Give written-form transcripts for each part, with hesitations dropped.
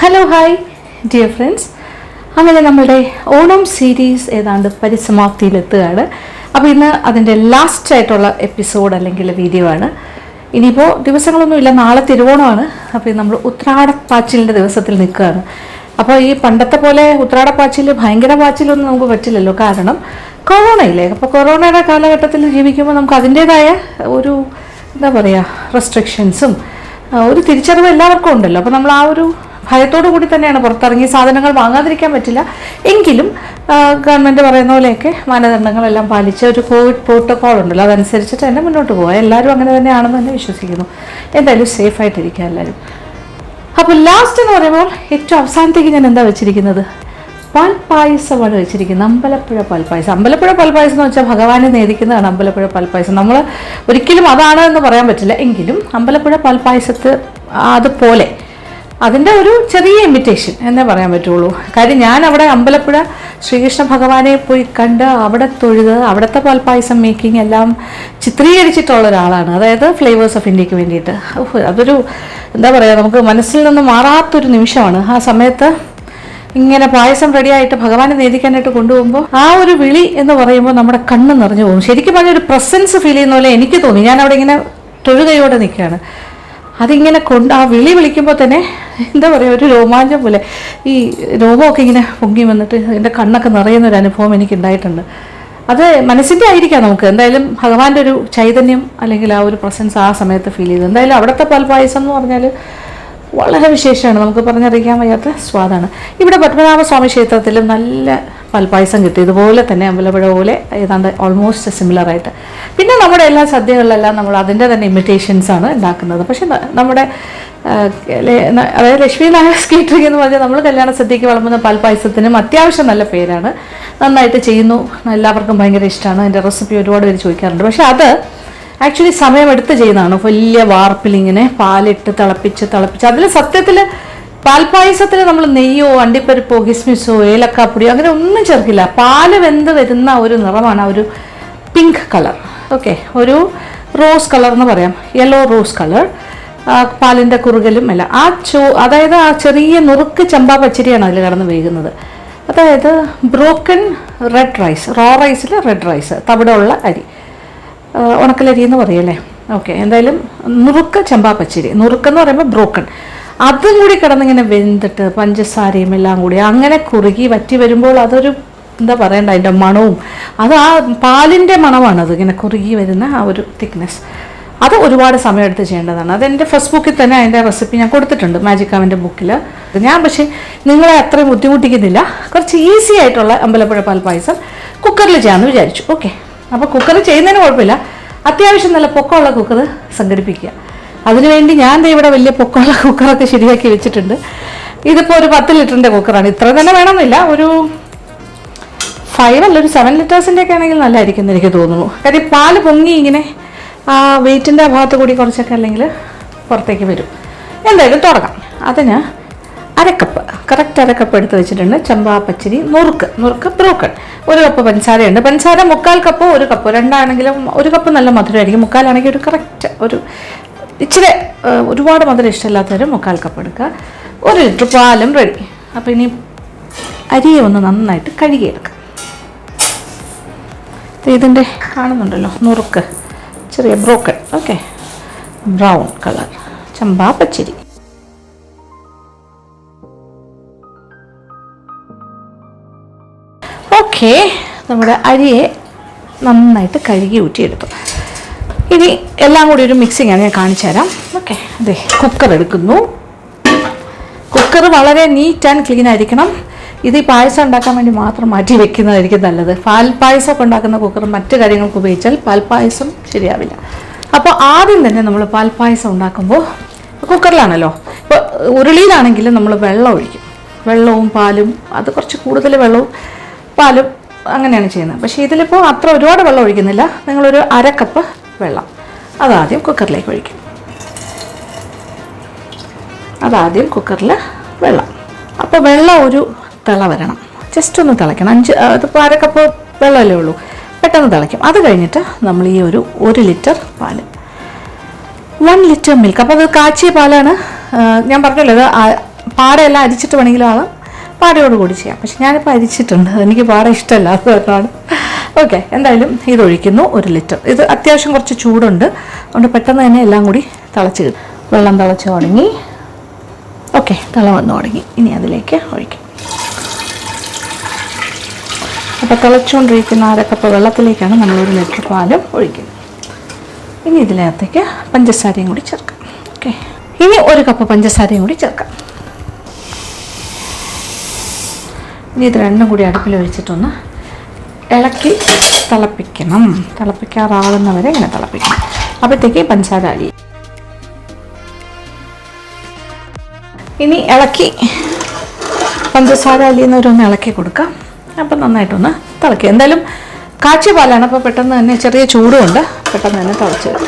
Hello hi dear friends, അങ്ങനെ നമ്മുടെ Onam series ഏതാണ്ട് പരിസമാപ്തിയിലെത്തുകയാണ്. അപ്പോൾ ഇന്ന് അതിൻ്റെ ലാസ്റ്റ് ആയിട്ടുള്ള എപ്പിസോഡ് അല്ലെങ്കിൽ വീഡിയോ ആണ്. ഇനിയിപ്പോൾ ദിവസങ്ങളൊന്നുമില്ല, നാളെ തിരുവോണമാണ്. അപ്പോൾ നമ്മൾ ഉത്രാടപ്പാച്ചിലിൻ്റെ ദിവസത്തിൽ നിൽക്കുകയാണ്. അപ്പോൾ ഈ പണ്ടത്തെ പോലെ ഉത്രാടപ്പാച്ചിൽ ഭയങ്കര പാച്ചിലൊന്നും നമുക്ക് പറ്റില്ലല്ലോ, കാരണം കൊറോണയില്ലേ. അപ്പോൾ കൊറോണയുടെ കാലഘട്ടത്തിൽ ജീവിക്കുമ്പോൾ നമുക്ക് അതിൻ്റേതായ ഒരു എന്താ പറയുക റെസ്ട്രിക്ഷൻസും ഒരു തിരിച്ചറിവ് എല്ലാവർക്കും ഉണ്ടല്ലോ. അപ്പോൾ നമ്മൾ ആ ഒരു ഭയത്തോടു കൂടി തന്നെയാണ് പുറത്തിറങ്ങി സാധനങ്ങൾ വാങ്ങാതിരിക്കാൻ പറ്റില്ല. എങ്കിലും ഗവൺമെൻറ് പറയുന്ന പോലെയൊക്കെ മാനദണ്ഡങ്ങളെല്ലാം പാലിച്ച് ഒരു കോവിഡ് പ്രോട്ടോക്കോൾ ഉണ്ടല്ലോ, അതനുസരിച്ചിട്ട് തന്നെ മുന്നോട്ട് പോകാം. എല്ലാവരും അങ്ങനെ തന്നെയാണെന്ന് തന്നെ വിശ്വസിക്കുന്നു. എന്തായാലും സേഫായിട്ടിരിക്കുക എല്ലാവരും. അപ്പോൾ ലാസ്റ്റ് എന്ന് പറയുമ്പോൾ ഏറ്റവും അവസാനത്തേക്ക് ഞാൻ എന്താ വെച്ചിരിക്കുന്നത്, പാൽപ്പായസമാണ് വെച്ചിരിക്കുന്നത്. അമ്പലപ്പുഴ പാൽപ്പായസം. അമ്പലപ്പുഴ പാൽപ്പായസം എന്ന് വെച്ചാൽ ഭഗവാനെ നേദിക്കുന്നതാണ് അമ്പലപ്പുഴ പാൽപ്പായസം. നമ്മൾ ഒരിക്കലും അതാണ് എന്ന് പറയാൻ പറ്റില്ല. എങ്കിലും അമ്പലപ്പുഴ പാൽപ്പായസത്ത് അതുപോലെ അതിൻ്റെ ഒരു ചെറിയ ഇമിറ്റേഷൻ എന്നേ പറയാൻ പറ്റുള്ളൂ. കാര്യം ഞാൻ അവിടെ അമ്പലപ്പുഴ ശ്രീകൃഷ്ണ ഭഗവാനെ പോയി കണ്ട് അവിടെ തൊഴുത് അവിടുത്തെ പാൽപ്പായസം മേക്കിംഗ് എല്ലാം ചിത്രീകരിച്ചിട്ടുള്ള ഒരാളാണ്. അതായത് ഫ്ലേവേഴ്സ് ഓഫ് ഇന്ത്യക്ക് വേണ്ടിയിട്ട്. അതൊരു എന്താ പറയുക, നമുക്ക് മനസ്സിൽ നിന്ന് മാറാത്തൊരു നിമിഷമാണ്. ആ സമയത്ത് ഇങ്ങനെ പായസം റെഡിയായിട്ട് ഭഗവാനെ നേദിക്കാനായിട്ട് കൊണ്ടുപോകുമ്പോൾ ആ ഒരു വിളി എന്ന് പറയുമ്പോൾ നമ്മുടെ കണ്ണ് നിറഞ്ഞു പോകും. ശരിക്കും പറഞ്ഞ ഒരു പ്രസൻസ് ഫീൽ ചെയ്യുന്ന പോലെ എനിക്ക് തോന്നി. ഞാൻ അവിടെ ഇങ്ങനെ തൊഴുകയോടെ നിൽക്കുകയാണ്. അതിങ്ങനെ ആ വിളിക്കുമ്പോൾ തന്നെ എന്താ പറയുക, ഒരു രോമാഞ്ചം പോലെ ഈ രോമമൊക്കെ ഇങ്ങനെ പൊങ്ങി വന്നിട്ട് എൻ്റെ കണ്ണൊക്കെ നിറയുന്നൊരു അനുഭവം എനിക്കുണ്ടായിട്ടുണ്ട്. അത് മനസ്സിൻ്റെ ആയിരിക്കാം. നമുക്ക് എന്തായാലും ഭഗവാന്റെ ഒരു ചൈതന്യം അല്ലെങ്കിൽ ആ ഒരു പ്രസൻസ് ആ സമയത്ത് ഫീൽ ചെയ്തു. എന്തായാലും അവിടുത്തെ പാൽപ്പായസം എന്ന് പറഞ്ഞാൽ വളരെ വിശേഷമാണ്, നമുക്ക് പറഞ്ഞറിയിക്കാൻ വയ്യാത്ത സ്വാദാണ്. ഇവിടെ പത്മനാഭസ്വാമി ക്ഷേത്രത്തിലും നല്ല പാൽപ്പായസം കിട്ടും, ഇതുപോലെ തന്നെ അമ്പലപ്പുഴ പോലെ ഏതാണ്ട് ഓൾമോസ്റ്റ് സിമിലറായിട്ട്. പിന്നെ നമ്മുടെ എല്ലാ സദ്യകളിലെല്ലാം നമ്മൾ അതിൻ്റെ തന്നെ ഇമിറ്റേഷൻസാണ് ഉണ്ടാക്കുന്നത്. പക്ഷേ നമ്മുടെ അതായത് ലക്ഷ്മി നായർ കേറ്ററിംഗ് എന്ന് പറഞ്ഞാൽ നമ്മൾ കല്യാണ സദ്യയ്ക്ക് വിളമ്പുന്ന പാൽപ്പായസത്തിനും അത്യാവശ്യം നല്ല പേരാണ്. നന്നായിട്ട് ചെയ്യുന്നു, എല്ലാവർക്കും ഭയങ്കര ഇഷ്ടമാണ്. അതിൻ്റെ റെസിപ്പി ഒരുപാട് പേര് ചോദിക്കാറുണ്ട്. പക്ഷേ അത് ആക്ച്വലി സമയമെടുത്ത് ചെയ്യുന്നതാണ്. വലിയ വാർപ്പിലിങ്ങനെ പാലിട്ട് തിളപ്പിച്ച് അതിൽ സത്യത്തിൽ പാൽപ്പായസത്തിൽ നമ്മൾ നെയ്യോ അണ്ടിപ്പരിപ്പോ കിസ്മിസോ ഏലക്കാപ്പൊടിയോ അങ്ങനെ ഒന്നും ചേർക്കില്ല. പാല് വെന്ത് വരുന്ന ഒരു നിറമാണ്, ഒരു പിങ്ക് കളർ. ഓക്കെ, ഒരു റോസ് കളർ എന്ന് പറയാം, യെല്ലോ റോസ് കളർ. പാലിൻ്റെ കുറുകലും അല്ല അതായത് ആ ചെറിയ നുറുക്ക് ചമ്പാ പച്ചരിയാണ് അതിൽ കിടന്ന് വേകുന്നത്. അതായത് ബ്രോക്കൺ റെഡ് റൈസ്, റോ റൈസിൽ റെഡ് റൈസ്, തവിടുള്ള അരി, ഉണക്കലരി എന്ന് പറയല്ലേ. ഓക്കെ, എന്തായാലും നുറുക്ക് ചമ്പാ പച്ചരി, നുറുക്കെന്ന് പറയുമ്പോൾ ബ്രോക്കൺ, അതും കൂടി കിടന്നിങ്ങനെ വെന്തിട്ട് പഞ്ചസാരയും എല്ലാം കൂടി അങ്ങനെ കുറുകി വറ്റി വരുമ്പോൾ അതൊരു എന്താ പറയണ്ട, അതിൻ്റെ മണവും അത് ആ പാലിൻ്റെ മണമാണത്, ഇങ്ങനെ കുറുകി വരുന്ന ആ ഒരു തിക്നെസ്. അത് ഒരുപാട് സമയമെടുത്ത് ചെയ്യേണ്ടതാണ്. അതെൻ്റെ ഫേസ്ബുക്കിൽ തന്നെ അതിൻ്റെ റെസിപ്പി ഞാൻ കൊടുത്തിട്ടുണ്ട്, മാജിക് അവൻ്റെ ബുക്കിൽ. ഞാൻ പക്ഷേ നിങ്ങളെ അത്രയും ബുദ്ധിമുട്ടിക്കുന്നില്ല, കുറച്ച് ഈസി ആയിട്ടുള്ള അമ്പലപ്പുഴ പാൽപ്പായസം കുക്കറിൽ ചെയ്യാമെന്ന് വിചാരിച്ചു. ഓക്കെ, അപ്പോൾ കുക്കറിൽ ചെയ്യുന്നതിന് കുഴപ്പമില്ല, അത്യാവശ്യം നല്ല പൊക്കമുള്ള കുക്കർ സംഘടിപ്പിക്കുക. അതിനുവേണ്ടി ഞാൻ ഇവിടെ വലിയ പൊക്കമുള്ള കുക്കറൊക്കെ ശരിയാക്കി വെച്ചിട്ടുണ്ട്. ഇതിപ്പോൾ ഒരു 10 ലിറ്ററിൻ്റെ കുക്കറാണ്. ഇത്ര തന്നെ വേണമെന്നില്ല, ഒരു 5 അല്ല ഒരു 7 ലിറ്റേഴ്സിൻ്റെ ഒക്കെ ആണെങ്കിൽ നല്ലതായിരിക്കും എന്ന് എനിക്ക് തോന്നുന്നു. കാര്യം പാല് പൊങ്ങി ഇങ്ങനെ ആ വെയിറ്റിൻ്റെ ഭാഗത്ത് കൂടി കുറച്ചൊക്കെ അല്ലെങ്കിൽ പുറത്തേക്ക് വരും. എന്തായാലും തുടങ്ങാം. അതിന് കറക്റ്റ് അരക്കപ്പ് എടുത്ത് വെച്ചിട്ടുണ്ട്. ചമ്പാ പച്ചരി നുറുക്ക് ബ്രോക്കൺ, 1 കപ്പ് പഞ്ചസാരയുണ്ട്. പഞ്ചസാര 3/4 കപ്പോ 1 കപ്പോ, രണ്ടാണെങ്കിലും 1 കപ്പ് നല്ല മധുരമായിരിക്കും, 3/4 ഒരു കറക്റ്റ് ഒരു ഇച്ചിരി ഒരുപാട് മധുരം ഇഷ്ടമില്ലാത്തവർ 3/4 കപ്പ് എടുക്കുക. 1 ലിറ്റർ പാലും റെഡി. അപ്പോൾ ഇനി അരിയെ ഒന്ന് നന്നായിട്ട് കഴുകിയെടുക്കാം. ഇതിൻ്റെ കാണുന്നുണ്ടല്ലോ നുറുക്ക് ചെറിയ broken, okay, brown colour champa പച്ചരി. ഓക്കെ, നമ്മുടെ അരിയെ നന്നായിട്ട് കഴുകി ഊറ്റിയെടുത്തു. ഇനി എല്ലാം കൂടി ഒരു മിക്സിങ്ങാണ്, ഞാൻ കാണിച്ചു തരാം. ഓക്കെ, അതെ, കുക്കർ എടുക്കുന്നു. കുക്കർ വളരെ നീറ്റ് ആൻഡ് ക്ലീൻ ആയിരിക്കണം. ഇത് ഈ പായസം ഉണ്ടാക്കാൻ വേണ്ടി മാത്രം മാറ്റി വെക്കുന്നതായിരിക്കും നല്ലത്. പാൽപ്പായസമൊക്കെ ഉണ്ടാക്കുന്ന കുക്കർ മറ്റു കാര്യങ്ങൾക്ക് ഉപയോഗിച്ചാൽ പാൽപ്പായസം ശരിയാവില്ല. അപ്പോൾ ആദ്യം തന്നെ നമ്മൾ പാൽപ്പായസം ഉണ്ടാക്കുമ്പോൾ കുക്കറിലാണല്ലോ, ഇപ്പോൾ ഉരുളിയിലാണെങ്കിലും നമ്മൾ വെള്ളം ഒഴിക്കും. വെള്ളവും പാലും, അത് കുറച്ച് കൂടുതൽ വെള്ളവും പാലും അങ്ങനെയാണ് ചെയ്യുന്നത്. പക്ഷേ ഇതിലിപ്പോൾ അത്ര ഒരുപാട് വെള്ളം ഒഴിക്കുന്നില്ല. നിങ്ങളൊരു 1/2 കപ്പ് വെള്ളം അതാദ്യം കുക്കറിലേക്ക് ഒഴിക്കും. കുക്കറിൽ വെള്ളം, അപ്പോൾ വെള്ളം ഒരു തിള വരണം, ജസ്റ്റ് ഒന്ന് തിളയ്ക്കണം. അതിപ്പോൾ 1/2 കപ്പ് വെള്ളമല്ലേ ഉള്ളൂ, പെട്ടെന്ന് തിളയ്ക്കും. അത് കഴിഞ്ഞിട്ട് നമ്മൾ ഈ 1 ലിറ്റർ പാല്, 1 ലിറ്റർ മിൽക്ക്, അപ്പോൾ അത് കാച്ചിയ പാലാണ്. ഞാൻ പറഞ്ഞല്ലോ, പാടയെല്ലാം അരിച്ചിട്ട് വേണമെങ്കിലും ആകാം, പാടയോടുകൂടി ചെയ്യാം. പക്ഷെ ഞാനിപ്പോൾ അരിച്ചിട്ടുണ്ട്, എനിക്ക് പാട ഇഷ്ടമല്ല, അതുകൊണ്ടാണ്. ഓക്കെ, എന്തായാലും ഇതൊഴിക്കുന്നു 1 ലിറ്റർ. ഇത് അത്യാവശ്യം കുറച്ച് ചൂടുണ്ട്, അതുകൊണ്ട് പെട്ടെന്ന് തന്നെ എല്ലാം കൂടി തിളച്ച് കിട്ടും. വെള്ളം തിളച്ച് തുടങ്ങി. ഓക്കെ, തിള വന്ന് തുടങ്ങി. ഇനി അതിലേക്ക് ഒഴിക്കും. അപ്പോൾ തിളച്ചുകൊണ്ടിരിക്കുന്ന 1/2 കപ്പ് വെള്ളത്തിലേക്കാണ് നമ്മൾ 1 ലിറ്റർ പാലും ഒഴിക്കുന്നത്. ഇനി ഇതിനകത്തേക്ക് പഞ്ചസാരയും കൂടി ചേർക്കാം. ഓക്കെ, ഇനി 1 കപ്പ് പഞ്ചസാരയും കൂടി ചേർക്കാം. ഇനി ഇത് രണ്ടും കൂടി അടുപ്പിൽ ഒഴിച്ചിട്ടൊന്ന് ഇളക്കി തിളപ്പിക്കണം. തിളപ്പിക്കാറാകുന്നവരെ ഇങ്ങനെ തിളപ്പിക്കണം. അപ്പോഴത്തേക്ക് പഞ്ചസാര അലിയും. ഇനി ഇളക്കി പഞ്ചസാര അലിയുന്നവരൊന്ന് ഇളക്കി കൊടുക്കാം. അപ്പം നന്നായിട്ടൊന്ന് തിളക്കുക. എന്തായാലും കാച്ചിയ പാലാണ്, അപ്പോൾ പെട്ടെന്ന് തന്നെ ചെറിയ ചൂടുമുണ്ട്, പെട്ടെന്ന് തന്നെ തിളച്ച് വരും.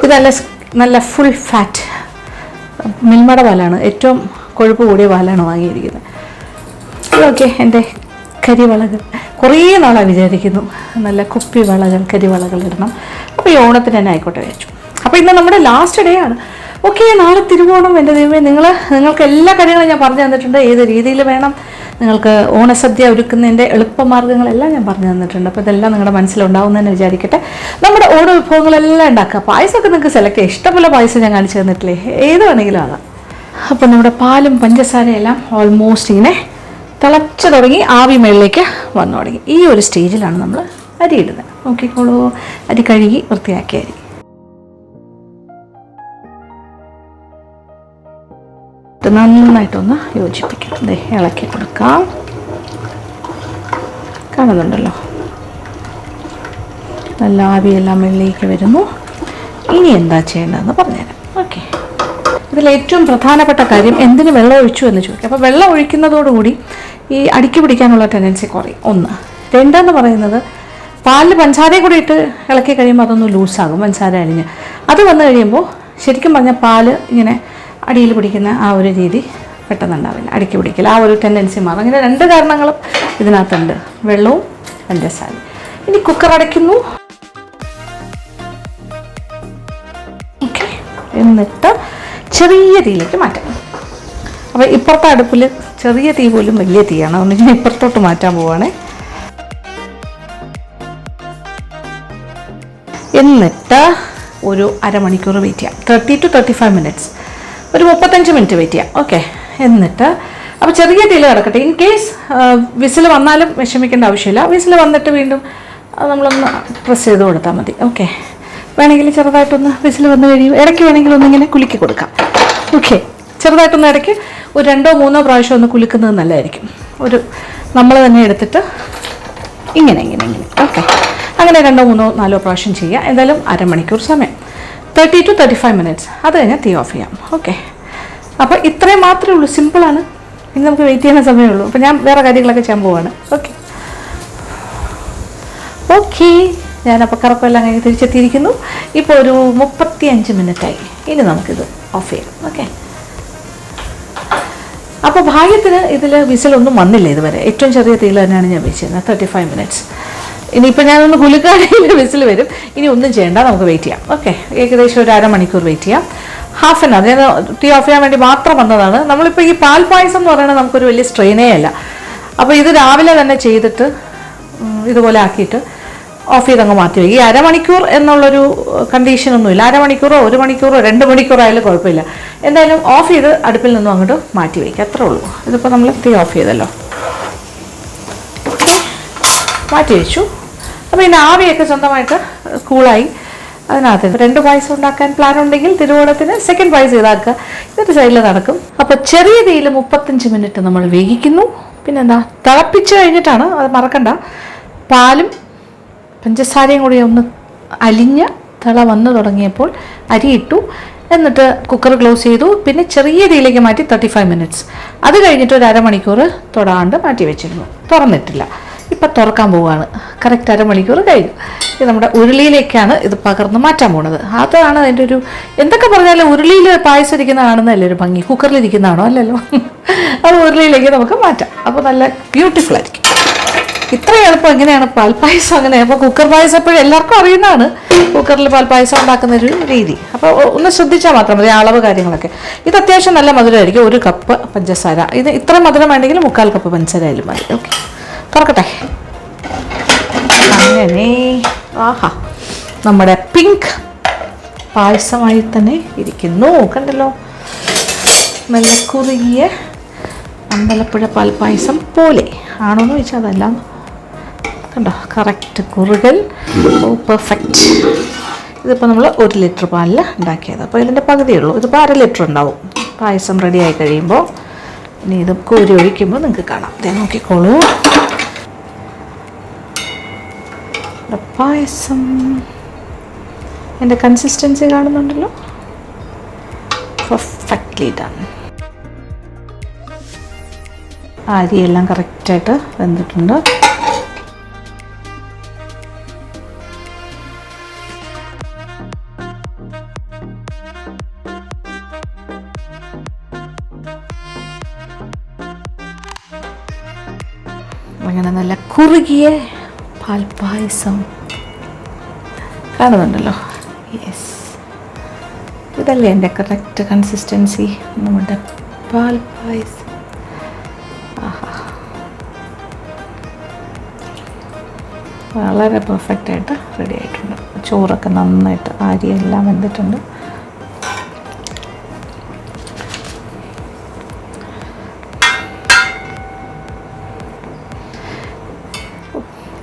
ഇതല്ല നല്ല ഫുൾ ഫാറ്റ് മിൽമയുടെ പാലാണ്, ഏറ്റവും കൊഴുപ്പ് കൂടിയ പാലാണ് വാങ്ങിയിരിക്കുന്നത്. ഓക്കെ, എൻ്റെ കരിവളകൾ കുറേ നാളായി വിചാരിക്കുന്നു നല്ല കുപ്പി വളകൾ, കരിവളകൾ ഇടണം. അപ്പോൾ ഈ ഓണത്തിന് തന്നെ ആയിക്കോട്ടെ വെച്ചു. അപ്പോൾ ഇന്ന് നമ്മുടെ ലാസ്റ്റ് ഡേ ആണ്. ഓക്കെ, നാളെ തിരുവോണം. എൻ്റെ ദൈവമേ, നിങ്ങൾക്ക് എല്ലാ കാര്യങ്ങളും ഞാൻ പറഞ്ഞു തന്നിട്ടുണ്ട്. ഏത് രീതിയിൽ വേണം നിങ്ങൾക്ക് ഓണസദ്യ ഒരുക്കുന്നതിൻ്റെ എളുപ്പമാർഗ്ഗങ്ങളെല്ലാം ഞാൻ പറഞ്ഞു തന്നിട്ടുണ്ട്. അപ്പോൾ ഇതെല്ലാം നിങ്ങളുടെ മനസ്സിലുണ്ടാവുന്നതെന്ന് വിചാരിക്കട്ടെ. നമ്മുടെ ഓണ വിഭവങ്ങളെല്ലാം ഉണ്ടാക്കുക. പായസമൊക്കെ നിങ്ങൾക്ക് സെലക്ട് ചെയ്യാം. ഇഷ്ടംപോലെ പായസം ഞാൻ കാണിച്ചു തന്നിട്ടില്ലേ, ഏത് വേണമെങ്കിലും ആകാം. അപ്പോൾ നമ്മുടെ പാലും പഞ്ചസാരയെല്ലാം ഓൾമോസ്റ്റ് ഇങ്ങനെ തിളച്ച് തുടങ്ങി, ആവി മേളിലേക്ക് വന്നു തുടങ്ങി. ഈ ഒരു സ്റ്റേജിലാണ് നമ്മൾ അരി ഇടുന്നത്. നോക്കിക്കോളൂ, അരി കഴുകി വൃത്തിയാക്കിയ അരി. നന്നായിട്ടൊന്ന് യോജിപ്പിക്കാം. ദേ ഇളക്കി കൊടുക്കാം. കാണുന്നുണ്ടല്ലോ, നല്ല ആവിയെല്ലാം വെള്ളിലേക്ക് വരുന്നു. ഇനി എന്താ ചെയ്യേണ്ടതെന്ന് പറഞ്ഞുതരാം. ഓക്കെ, ഇതിലേറ്റവും പ്രധാനപ്പെട്ട കാര്യം എന്തിന് വെള്ളം ഒഴിച്ചു എന്ന് ചോദിക്കുക. അപ്പോൾ വെള്ളം ഒഴിക്കുന്നതോടുകൂടി ഈ അടിക്ക് പിടിക്കാനുള്ള ടെൻഡൻസി കുറയും. 1. 2 പറയുന്നത് പാലിൽ പഞ്ചസാരയും കൂടി ഇട്ട് ഇളക്കി കഴിയുമ്പോൾ അതൊന്ന് ലൂസാകും, പഞ്ചസാര അലിഞ്ഞ്. അത് വന്നു കഴിയുമ്പോൾ ശരിക്കും പറഞ്ഞാൽ പാല് ഇങ്ങനെ അടിയിൽ പിടിക്കുന്ന ആ ഒരു രീതി പെട്ടെന്നുണ്ടാവില്ല, അടിക്ക് പിടിക്കില്ല, ആ ഒരു ടെൻഡൻസി മാറും. അങ്ങനെ 2 കാരണങ്ങളും ഇതിനകത്തുണ്ട്, വെള്ളവും പഞ്ചസാരയും. ഇനി കുക്കർ അടയ്ക്കുന്നു. ഓക്കെ, എന്നിട്ട് ചെറിയ തീയിലേക്ക് മാറ്റാം. അപ്പോൾ ഇപ്പുറത്തെ അടുപ്പിൽ ചെറിയ തീ പോലും വലിയ തീയാണ്, അതുകൊണ്ട് ഞാൻ ഇപ്പുറത്തോട്ട് മാറ്റാൻ പോവുകയാണേ. എന്നിട്ട് ഒരു അരമണിക്കൂർ വെയിറ്റ് ചെയ്യാം. 30 to 35 മിനിറ്റ്സ്, ഒരു 35 മിനിറ്റ് വെയിറ്റ് ചെയ്യാം. ഓക്കെ, എന്നിട്ട് അപ്പോൾ ചെറിയ തീയിൽ കിടക്കട്ടെ. ഇൻ കേസ് വിസിൽ വന്നാലും വിഷമിക്കേണ്ട ആവശ്യമില്ല. വിസിൽ വന്നിട്ട് വീണ്ടും നമ്മളൊന്ന് പ്രസ് ചെയ്ത് കൊടുത്താൽ മതി. ഓക്കെ, വേണമെങ്കിൽ ചെറുതായിട്ടൊന്ന് വിസിൽ വന്ന് കഴിയും, ഇടയ്ക്ക് വേണമെങ്കിൽ ഒന്നിങ്ങനെ കുലുക്കി കൊടുക്കാം. ഓക്കെ, ചെറുതായിട്ടൊന്ന് ഇടയ്ക്ക് ഒരു 2 or 3 പ്രാവശ്യം ഒന്ന് കുലുക്കുന്നത് നല്ലതായിരിക്കും. നമ്മൾ തന്നെ എടുത്തിട്ട് ഇങ്ങനെ. ഓക്കെ, അങ്ങനെ 2 or 3 or 4 പ്രാവശ്യം ചെയ്യുക. എന്തായാലും അരമണിക്കൂർ സമയം, 30 to 35 മിനിറ്റ്സ്. അത് കഴിഞ്ഞാൽ തീ ഓഫ് ചെയ്യാം. ഓക്കെ, അപ്പോൾ ഇത്രയും മാത്രമേ ഉള്ളൂ, സിമ്പിളാണ്. ഇനി നമുക്ക് വെയിറ്റ് ചെയ്യുന്ന സമയമുള്ളൂ. അപ്പോൾ ഞാൻ വേറെ കാര്യങ്ങളൊക്കെ ചെയ്യാൻ പോവാണ്. ഓക്കെ, ഞാനപ്പോൾ കറക്കമെല്ലാം കഴിഞ്ഞ് തിരിച്ചെത്തിയിരിക്കുന്നു. ഇപ്പോൾ ഒരു 35 മിനിറ്റായി. ഇനി നമുക്കിത് ഓഫ് ചെയ്യാം. ഓക്കെ, അപ്പോൾ ഭാഗ്യത്തിന് ഇതിൽ വിസിലൊന്നും വന്നില്ല ഇതുവരെ. ഏറ്റവും ചെറിയ തീയിൽ തന്നെയാണ് ഞാൻ വെച്ചിരുന്നത്, 35 മിനിറ്റ്സ്. ഇനിയിപ്പോൾ ഞാനൊന്ന് കുലുക്കാണെങ്കിൽ വിസിൽ വരും. ഇനി ഒന്നും ചെയ്യേണ്ട, നമുക്ക് വെയിറ്റ് ചെയ്യാം. ഓക്കെ, ഏകദേശം ഒരു അരമണിക്കൂർ വെയിറ്റ് ചെയ്യാം. Half an hour. ഞാൻ തീ ഓഫ് ചെയ്യാൻ വേണ്ടി മാത്രം വന്നതാണ്. നമ്മളിപ്പോൾ ഈ പാൽപ്പായസം എന്ന് പറയുന്നത് നമുക്കൊരു വലിയ സ്ട്രെയിനേ അല്ല. അപ്പോൾ ഇത് രാവിലെ തന്നെ ചെയ്തിട്ട് ഇതുപോലെ ആക്കിയിട്ട് ഓഫ് ചെയ്തങ്ങ് മാറ്റി വയ്ക്കും. ഈ അരമണിക്കൂർ എന്നുള്ളൊരു കണ്ടീഷനൊന്നുമില്ല. അരമണിക്കൂറോ 1 മണിക്കൂറോ 2 മണിക്കൂറോ ആയാലും കുഴപ്പമില്ല. എന്തായാലും ഓഫ് ചെയ്ത് അടുപ്പിൽ നിന്നും അങ്ങോട്ട് മാറ്റി വയ്ക്കുക, അത്രേ ഉള്ളൂ. ഇതിപ്പോൾ നമ്മൾ തീ ഓഫ് ചെയ്തല്ലോ, മാറ്റി വെച്ചു. അപ്പോൾ ഇതിൻ്റെ ആവിയൊക്കെ സ്വന്തമായിട്ട് കൂളായി. അതിനകത്ത് 2 പായസം ഉണ്ടാക്കാൻ പ്ലാൻ ഉണ്ടെങ്കിൽ തിരുവോണത്തിന് സെക്കൻഡ് പായസം ഇതാക്കുക. ഇതൊരു സൈഡിൽ നടക്കും. അപ്പോൾ ചെറിയ തീയിൽ 35 മിനിറ്റ് നമ്മൾ വേവിക്കുന്നു. പിന്നെന്താ, തിളപ്പിച്ച് കഴിഞ്ഞിട്ടാണ്, അത് മറക്കണ്ട. പാലും പഞ്ചസാരയും കൂടി ഒന്ന് അലിഞ്ഞ് തിള വന്നു തുടങ്ങിയപ്പോൾ അരി ഇട്ടു. എന്നിട്ട് കുക്കർ ക്ലോസ് ചെയ്തു. പിന്നെ ചെറിയ തീയിലേക്ക് മാറ്റി 35 മിനിറ്റ്സ്. അത് കഴിഞ്ഞിട്ട് ഒരു അരമണിക്കൂർ തൊടാണ്ട് മാറ്റി വെച്ചിരുന്നു, തുറന്നിട്ടില്ല. ഇപ്പം തുറക്കാൻ പോവുകയാണ്. കറക്റ്റ് അരമണിക്കൂർ കഴിഞ്ഞു. ഇത് നമ്മുടെ ഉരുളിയിലേക്കാണ് ഇത് പകർന്ന് മാറ്റാൻ പോകുന്നത്. അതാണ് അതിൻ്റെ ഒരു, എന്തൊക്കെ പറഞ്ഞാലും ഉരുളിയിൽ പായസം ഇരിക്കുന്ന കാണുന്നതല്ലേ ഒരു ഭംഗി. കുക്കറിലിരിക്കുന്നതാണോ? അല്ലല്ലോ. അത് ഉരുളിയിലേക്ക് നമുക്ക് മാറ്റാം. അപ്പോൾ നല്ല ബ്യൂട്ടിഫുൾ ആയിരിക്കും. ഇത്ര എളുപ്പം എങ്ങനെയാണ് പാൽപ്പായസം? അങ്ങനെ അപ്പോൾ കുക്കർ പായസം എപ്പോഴും എല്ലാവർക്കും അറിയുന്നതാണ്, കുക്കറിൽ പാൽപ്പായസം ഉണ്ടാക്കുന്നൊരു രീതി. അപ്പോൾ ഒന്ന് ശ്രദ്ധിച്ചാൽ മാത്രം മതി അളവ് കാര്യങ്ങളൊക്കെ. ഇത് അത്യാവശ്യം നല്ല മധുരമായിരിക്കും. 1 കപ്പ് പഞ്ചസാര. ഇത് ഇത്ര മധുരം വേണ്ടെങ്കിൽ 1/4 കപ്പ് പഞ്ചസാര ആയാലും മതി. ഓക്കെ, തുറക്കട്ടെ. അങ്ങനെ ആഹാ, നമ്മുടെ പിങ്ക് പായസമായി തന്നെ ഇരിക്കുന്നു. കണ്ടല്ലോ, നല്ല കുറുകിയ അമ്പലപ്പുഴ പാൽപ്പായസം പോലെ ആണോന്ന് ചോദിച്ചാൽ അതല്ല. കണ്ടോ, കറക്റ്റ് കുറുകൽ. ഓ, പെർഫെക്റ്റ്. ഇതിപ്പോൾ നമ്മൾ 1 ലിറ്റർ പാലിൽ ഉണ്ടാക്കിയത്. അപ്പോൾ ഇതിൻ്റെ പകുതിയേ ഉള്ളൂ. ഇതിപ്പോൾ 1/2 ലിറ്റർ ഉണ്ടാവും പായസം റെഡി ആയി കഴിയുമ്പോൾ. ഇനി ഇത് കോരി ഒഴിക്കുമ്പോൾ നിങ്ങൾക്ക് കാണാം. അതേ നോക്കിക്കോളൂ, പായസം. എൻ്റെ കൺസിസ്റ്റൻസി കാണുന്നുണ്ടല്ലോ, പെർഫെക്റ്റ്ലി ഡൺ. അരിയെല്ലാം കറക്റ്റായിട്ട് വെന്തിട്ടുണ്ട്. അങ്ങനെ നല്ല കുറുകിയ പാൽപ്പായസം കാണുന്നുണ്ടല്ലോ. യെസ്, ഇതല്ലേ എൻ്റെ കറക്റ്റ് കൺസിസ്റ്റൻസി നമ്മുടെ പാൽപ്പായസം. ആഹാ, വളരെ പെർഫെക്റ്റായിട്ട് റെഡി ആയിട്ടുണ്ട്. ചോറൊക്കെ നന്നായിട്ട് അരിയെല്ലാം വെന്തിട്ടുണ്ട്.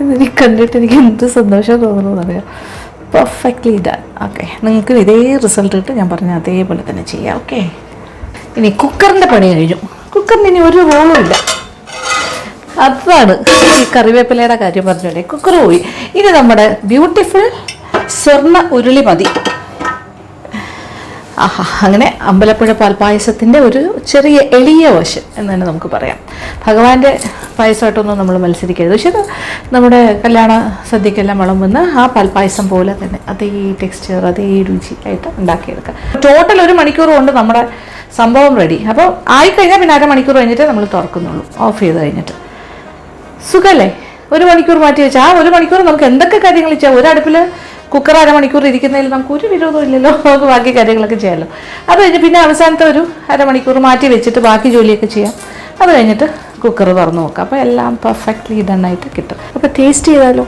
ഇതെനിക്ക് കണ്ടിട്ട് എനിക്ക് എന്ത് സന്തോഷം തോന്നുന്നു അറിയാം. Perfectly done. ഓക്കെ, നിങ്ങൾക്ക് ഇതേ റിസൾട്ട് ഇട്ട് ഞാൻ പറഞ്ഞ അതേപോലെ തന്നെ ചെയ്യാം. ഓക്കെ, ഇനി കുക്കറിൻ്റെ പണി കഴിഞ്ഞു. കുക്കറിന് ഇനി ഒരു റോളും ഇല്ല. അതാണ് ഈ കറിവേപ്പിലയുടെ കാര്യം പറഞ്ഞോളേ, കുക്കർ പോയി. ഇനി നമ്മുടെ ബ്യൂട്ടിഫുൾ സ്വർണ്ണ ഉരുളി മതി. ആഹാ, അങ്ങനെ അമ്പലപ്പുഴ പാൽപ്പായസത്തിൻ്റെ ഒരു ചെറിയ എളിയ വശം എന്ന് തന്നെ നമുക്ക് പറയാം. ഭഗവാന്റെ പായസമായിട്ടൊന്നും നമ്മൾ മത്സരിക്കരുത്. പക്ഷേ ഇത് നമ്മുടെ കല്യാണ സദ്യക്കെല്ലാം വിളമ്പുന്ന ആ പാൽപ്പായസം പോലെ തന്നെ അതേ ടെക്സ്ചർ, അതേ രുചി ആയിട്ട് ഉണ്ടാക്കിയെടുക്കാം. ടോട്ടൽ 1 മണിക്കൂർ കൊണ്ട് നമ്മുടെ സംഭവം റെഡി. അപ്പോൾ ആയിക്കഴിഞ്ഞാൽ പിന്നെ 1/2 മണിക്കൂർ കഴിഞ്ഞിട്ട് നമ്മൾ തുറക്കുന്നുള്ളൂ, ഓഫ് ചെയ്ത് കഴിഞ്ഞിട്ട്. സുഖമല്ലേ? 1 മണിക്കൂർ മാറ്റി വെച്ചാൽ ആ 1 മണിക്കൂർ നമുക്ക് എന്തൊക്കെ കാര്യങ്ങൾ ചെയ്യാം. ഒരടുപ്പിൽ കുക്കർ 1/2 മണിക്കൂർ ഇരിക്കുന്നതിൽ നമുക്ക് ഒരു വിരോധവും ഇല്ലല്ലോ. നമുക്ക് ബാക്കി കാര്യങ്ങളൊക്കെ ചെയ്യാമല്ലോ. അത് കഴിഞ്ഞ് പിന്നെ അവസാനത്തെ ഒരു 1/2 മണിക്കൂർ മാറ്റി വെച്ചിട്ട് ബാക്കി ജോലിയൊക്കെ ചെയ്യാം. അത് കഴിഞ്ഞിട്ട് കുക്കർ തുറന്ന് നോക്കാം. അപ്പോൾ എല്ലാം പെർഫെക്റ്റ്ലി ഡൺ ആയിട്ട് കിട്ടും. അപ്പോൾ ടേസ്റ്റ് ചെയ്താലോ?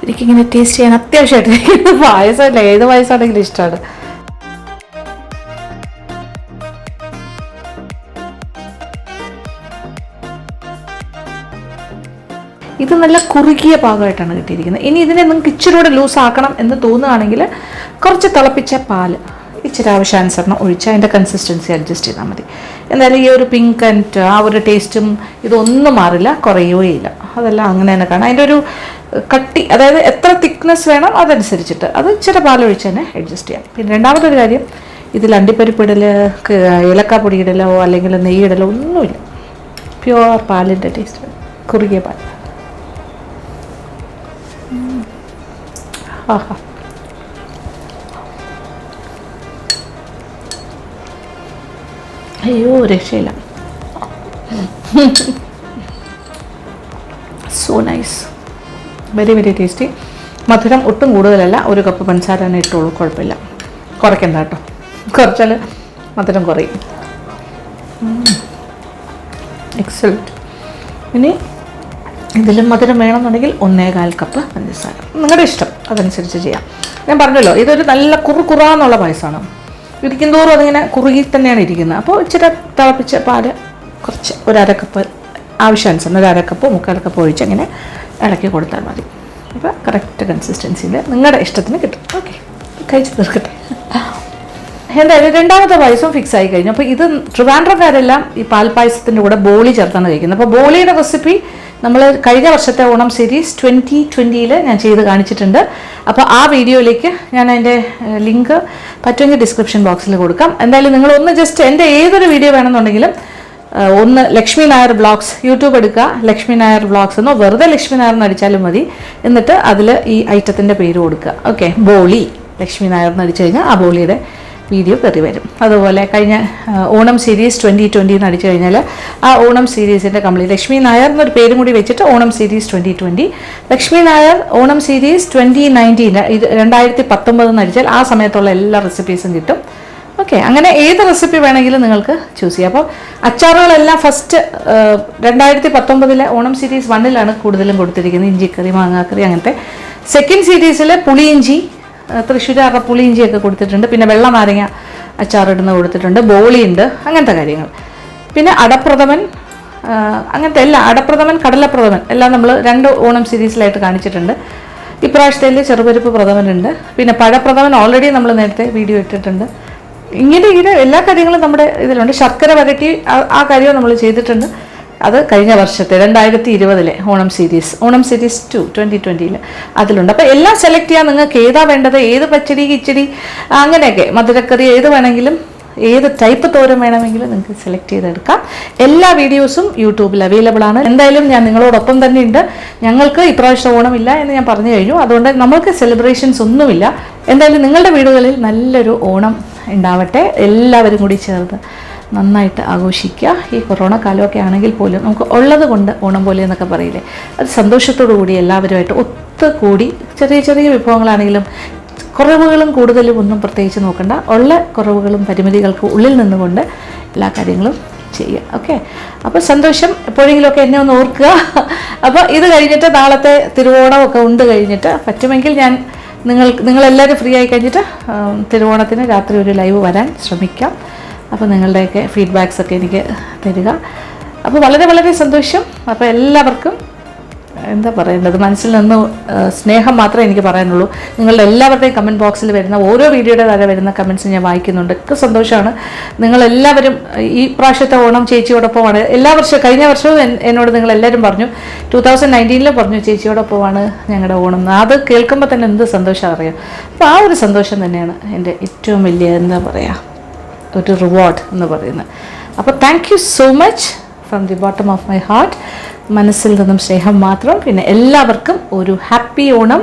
എനിക്കിങ്ങനെ ടേസ്റ്റ് ചെയ്യാൻ അത്യാവശ്യമായിട്ട് പായസമല്ല, ഏത് പായസമാണെങ്കിലും ഇഷ്ടമാണ്. ഇത് നല്ല കുറുകിയ പാകമായിട്ടാണ് കിട്ടിയിരിക്കുന്നത്. ഇനി ഇതിനെ നിങ്ങൾക്ക് ഇച്ചിരി കൂടെ ലൂസ് ആക്കണം എന്ന് തോന്നുകയാണെങ്കിൽ കുറച്ച് തിളപ്പിച്ച പാല് ഇച്ചിരി ആവശ്യാനുസരണം ഒഴിച്ച് അതിൻ്റെ കൺസിസ്റ്റൻസി അഡ്ജസ്റ്റ് ചെയ്താൽ മതി. എന്തായാലും ഈ ഒരു പിങ്ക് ആൻഡ് ആ ഒരു ടേസ്റ്റും ഇതൊന്നും മാറില്ല, കുറയുകയില്ല. അതെല്ലാം അങ്ങനെ തന്നെ കാണാം. അതിൻ്റെ ഒരു കട്ടി, അതായത് എത്ര തിക്നെസ് വേണം അതനുസരിച്ചിട്ട് അത് ഇച്ചിരി പാലൊഴിച്ച് തന്നെ അഡ്ജസ്റ്റ് ചെയ്യാം. പിന്നെ രണ്ടാമതൊരു കാര്യം, ഇതിൽ അണ്ടിപ്പരിപ്പിടൽ, ഏലക്കാപ്പൊടി ഇടലോ അല്ലെങ്കിൽ നെയ്യിടലോ ഒന്നുമില്ല. പ്യുവർ പാലിൻ്റെ ടേസ്റ്റ്, കുറുകിയ പാൽ. ആഹാ, അയ്യോ രക്ഷയില്ല. So nice, very very tasty. മധുരം ഒട്ടും കൂടുതലല്ല. 1 കപ്പ് പഞ്ചസാര തന്നെ ഇട്ടോളൂ, കുഴപ്പമില്ല. കുറയ്ക്കണ്ട കേട്ടോ, കുറച്ചാൽ മധുരം കുറയും. എക്സലൻറ്റ്. ഇനി ഇതിലും മധുരം വേണമെന്നുണ്ടെങ്കിൽ 1/4 കപ്പ് പഞ്ചസാര, നിങ്ങളുടെ ഇഷ്ടം അതനുസരിച്ച് ചെയ്യാം. ഞാൻ പറഞ്ഞല്ലോ, ഇതൊരു നല്ല കുറുകുറാന്നുള്ള പായസമാണ്. ഇരിക്കും തോറും അതിങ്ങനെ കുറുകി തന്നെയാണ് ഇരിക്കുന്നത്. അപ്പോൾ ഇച്ചിരി തിളപ്പിച്ച പാല് കുറച്ച് 1/2 കപ്പ് ആവശ്യാനുസരണം 1/2 കപ്പ് 1/4 കപ്പ് ഒഴിച്ച് അങ്ങനെ ഇളക്കി കൊടുത്താൽ മതി. അപ്പോൾ കറക്റ്റ് കൺസിസ്റ്റൻസിയിൽ നിങ്ങളുടെ ഇഷ്ടത്തിന് കിട്ടും. ഓക്കെ, കഴിച്ച് തീർക്കട്ടെ. എന്തായാലും രണ്ടാമത്തെ പായസം ഫിക്സ് ആയി കഴിഞ്ഞു. അപ്പോൾ ഇത് ട്രിവാൻഡ്രക്കാരെല്ലാം ഈ പാൽപ്പായസത്തിൻ്റെ കൂടെ ബോളി ചേർത്താണ് കഴിക്കുന്നത്. അപ്പോൾ ബോളിയുടെ റെസിപ്പി നമ്മൾ കഴിഞ്ഞ വർഷത്തെ ഓണം സീരീസ് 2020 ഞാൻ ചെയ്ത് കാണിച്ചിട്ടുണ്ട്. അപ്പോൾ ആ വീഡിയോയിലേക്ക് ഞാൻ അതിൻ്റെ ലിങ്ക് പറ്റുമെങ്കിൽ ഡിസ്ക്രിപ്ഷൻ ബോക്സിൽ കൊടുക്കാം. എന്തായാലും നിങ്ങളൊന്ന് ജസ്റ്റ് എൻ്റെ ഏതൊരു വീഡിയോ വേണമെന്നുണ്ടെങ്കിലും ഒന്ന് ലക്ഷ്മി നായർ വ്ളോഗ്സ് യൂട്യൂബ് എടുക്കുക, ലക്ഷ്മി നായർ വ്ളോഗ്സ് എന്നോ വെറുതെ ലക്ഷ്മി നായർ എന്ന് അടിച്ചാലും മതി. എന്നിട്ട് അതിൽ ഈ ഐറ്റത്തിൻ്റെ പേര് കൊടുക്കുക. ഓക്കെ, ബോളി ലക്ഷ്മി നായർ എന്ന് അടിച്ചു കഴിഞ്ഞാൽ ആ ബോളിയുടെ വീഡിയോ കയറി വരും. അതുപോലെ കഴിഞ്ഞ ഓണം സീരീസ് 2020 എന്ന് അടിച്ചു കഴിഞ്ഞാൽ ആ ഓണം സീരീസിൻ്റെ കംപ്ലീറ്റ് ലക്ഷ്മി നായർ എന്നൊരു പേരും കൂടി വെച്ചിട്ട് ഓണം സീരീസ് 2020, ലക്ഷ്മി നായർ ഓണം സീരീസ് 2019 2019 എന്ന് അടിച്ചാൽ ആ സമയത്തുള്ള എല്ലാ റെസിപ്പീസും കിട്ടും. ഓക്കെ, അങ്ങനെ ഏത് റെസിപ്പി വേണമെങ്കിലും നിങ്ങൾക്ക് ചൂസ് ചെയ്യാം. അപ്പോൾ അച്ചാറുകളെല്ലാം ഫസ്റ്റ് 2019 ഓണം സീരീസ് 1 കൂടുതലും കൊടുത്തിരിക്കുന്നത്, ഇഞ്ചിക്കറി, മാങ്ങാക്കറി അങ്ങനത്തെ. സെക്കൻഡ് സീരീസിൽ പുളിയിഞ്ചി, തൃശ്ശൂർ പുളിയിഞ്ചിയൊക്കെ കൊടുത്തിട്ടുണ്ട്. പിന്നെ വെള്ള നാരങ്ങ അച്ചാറിടുന്ന കൊടുത്തിട്ടുണ്ട്, ബോളിയുണ്ട്, അങ്ങനത്തെ കാര്യങ്ങൾ. പിന്നെ അടപ്രഥമൻ, അങ്ങനത്തെ എല്ലാം, അടപ്രഥമൻ, കടലപ്രഥമൻ എല്ലാം നമ്മൾ 2 ഓണം സീരീസിലായിട്ട് കാണിച്ചിട്ടുണ്ട്. ഇപ്രാവശ്യത്തിൽ ചെറുപരിപ്പ് പ്രഥമനുണ്ട്. പിന്നെ പഴപ്രഥമൻ ഓൾറെഡി നമ്മൾ നേരത്തെ വീഡിയോ ഇട്ടിട്ടുണ്ട്. ഇങ്ങനെ എല്ലാ കാര്യങ്ങളും നമ്മുടെ ഇതിലുണ്ട്. ശർക്കര വരട്ടി ആ കാര്യവും നമ്മൾ ചെയ്തിട്ടുണ്ട്. അത് കഴിഞ്ഞ വർഷത്തെ 2020 ഓണം സീരീസ് 2 2020 അതിലുണ്ട്. അപ്പോൾ എല്ലാം സെലക്ട് ചെയ്യാൻ നിങ്ങൾക്ക് ഏതാ വേണ്ടത്, ഏത് പച്ചടി, കിച്ചടി, അങ്ങനെയൊക്കെ മധുരക്കറി ഏത് വേണമെങ്കിലും, ഏത് ടൈപ്പ് തോരൻ വേണമെങ്കിലും നിങ്ങൾക്ക് സെലക്ട് ചെയ്തെടുക്കാം. എല്ലാ വീഡിയോസും യൂട്യൂബിൽ അവൈലബിൾ ആണ്. എന്തായാലും ഞാൻ നിങ്ങളോടൊപ്പം തന്നെ ഉണ്ട്. ഞങ്ങൾക്ക് ഇപ്രാവശ്യം ഓണമില്ല എന്ന് ഞാൻ പറഞ്ഞു കഴിഞ്ഞു. അതുകൊണ്ട് നമ്മൾക്ക് സെലിബ്രേഷൻസ് ഒന്നുമില്ല. എന്തായാലും നിങ്ങളുടെ വീടുകളിൽ നല്ലൊരു ഓണം ഉണ്ടാവട്ടെ. എല്ലാവരും കൂടി ചേർന്ന് നന്നായിട്ട് ആഘോഷിക്കുക. ഈ കൊറോണ കാലമൊക്കെ ആണെങ്കിൽ പോലും നമുക്ക് ഉള്ളത് കൊണ്ട് ഓണം പോലെ എന്നൊക്കെ പറയില്ലേ, അത് സന്തോഷത്തോടു കൂടി എല്ലാവരുമായിട്ട് ഒത്തുകൂടി ചെറിയ ചെറിയ വിഭവങ്ങളാണെങ്കിലും കുറവുകളും കൂടുതലും ഒന്നും പ്രത്യേകിച്ച് നോക്കണ്ട. ഉള്ള കുറവുകളും പരിമിതികൾക്ക് ഉള്ളിൽ നിന്നുകൊണ്ട് എല്ലാ കാര്യങ്ങളും ചെയ്യുക. ഓക്കെ, അപ്പോൾ സന്തോഷം. എപ്പോഴെങ്കിലുമൊക്കെ എന്നെ ഒന്ന് ഓർക്കുക. അപ്പോൾ ഇത് കഴിഞ്ഞിട്ട് നാളത്തെ തിരുവോണമൊക്കെ ഉണ്ട് കഴിഞ്ഞിട്ട് പറ്റുമെങ്കിൽ ഞാൻ നിങ്ങളെല്ലാവരും ഫ്രീ ആയി കഴിഞ്ഞിട്ട് തിരുവോണത്തിന് രാത്രി ഒരു ലൈവ് വരാൻ ശ്രമിക്കാം. അപ്പോൾ നിങ്ങളുടെയൊക്കെ ഫീഡ്ബാക്സൊക്കെ എനിക്ക് തരിക. അപ്പോൾ വളരെ വളരെ സന്തോഷം. അപ്പോൾ എല്ലാവർക്കും എന്താ പറയേണ്ടത്, മനസ്സിൽ നിന്ന് സ്നേഹം മാത്രമേ എനിക്ക് പറയാനുള്ളൂ. നിങ്ങളുടെ എല്ലാവരുടെയും കമൻറ്റ് ബോക്സിൽ വരുന്ന ഓരോ വീഡിയോയുടെ താഴെ വരുന്ന കമൻറ്റ്സ് ഞാൻ വായിക്കുന്നുണ്ട്. ഒക്കെ സന്തോഷമാണ്. നിങ്ങളെല്ലാവരും ഈ പ്രാവശ്യത്തെ ഓണം ചേച്ചിയോടൊപ്പമാണ്. എല്ലാ വർഷവും, കഴിഞ്ഞ വർഷവും എന്നോട് നിങ്ങളെല്ലാവരും പറഞ്ഞു, 2019 പറഞ്ഞു ചേച്ചിയോടൊപ്പമാണ് ഞങ്ങളുടെ ഓണം. അത് കേൾക്കുമ്പോൾ തന്നെ എന്ത് സന്തോഷം അറിയാം. അപ്പോൾ ആ ഒരു സന്തോഷം തന്നെയാണ് എൻ്റെ ഏറ്റവും വലിയ എന്താ പറയുക ഒരു റിവാർഡ് എന്ന് പറയുന്നത്. അപ്പോൾ thank you so much from the bottom of my heart. മനസ്സിൽ നിന്നും സ്നേഹം മാത്രം. പിന്നെ എല്ലാവർക്കും ഒരു ഹാപ്പി ഓണം.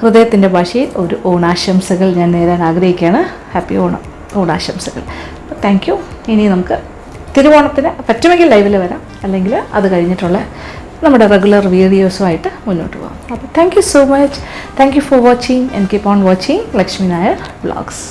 ഹൃദയത്തിൻ്റെ ഭാഷയിൽ ഒരു ഓണാശംസകൾ ഞാൻ നേരാൻ ആഗ്രഹിക്കുകയാണ്. ഹാപ്പി ഓണാശംസകൾ. Thank you. ഇനി നമുക്ക് തിരുവോണത്തിന് പറ്റുമെങ്കിൽ ലൈവിൽ വരാം, അല്ലെങ്കിൽ അത് കഴിഞ്ഞിട്ടുള്ള നമ്മുടെ റെഗുലർ വീഡിയോസുമായിട്ട് മുന്നോട്ട് പോകാം. അപ്പോൾ thank you so much. Thank you for watching and keep on watching Lakshmi Nair vlogs.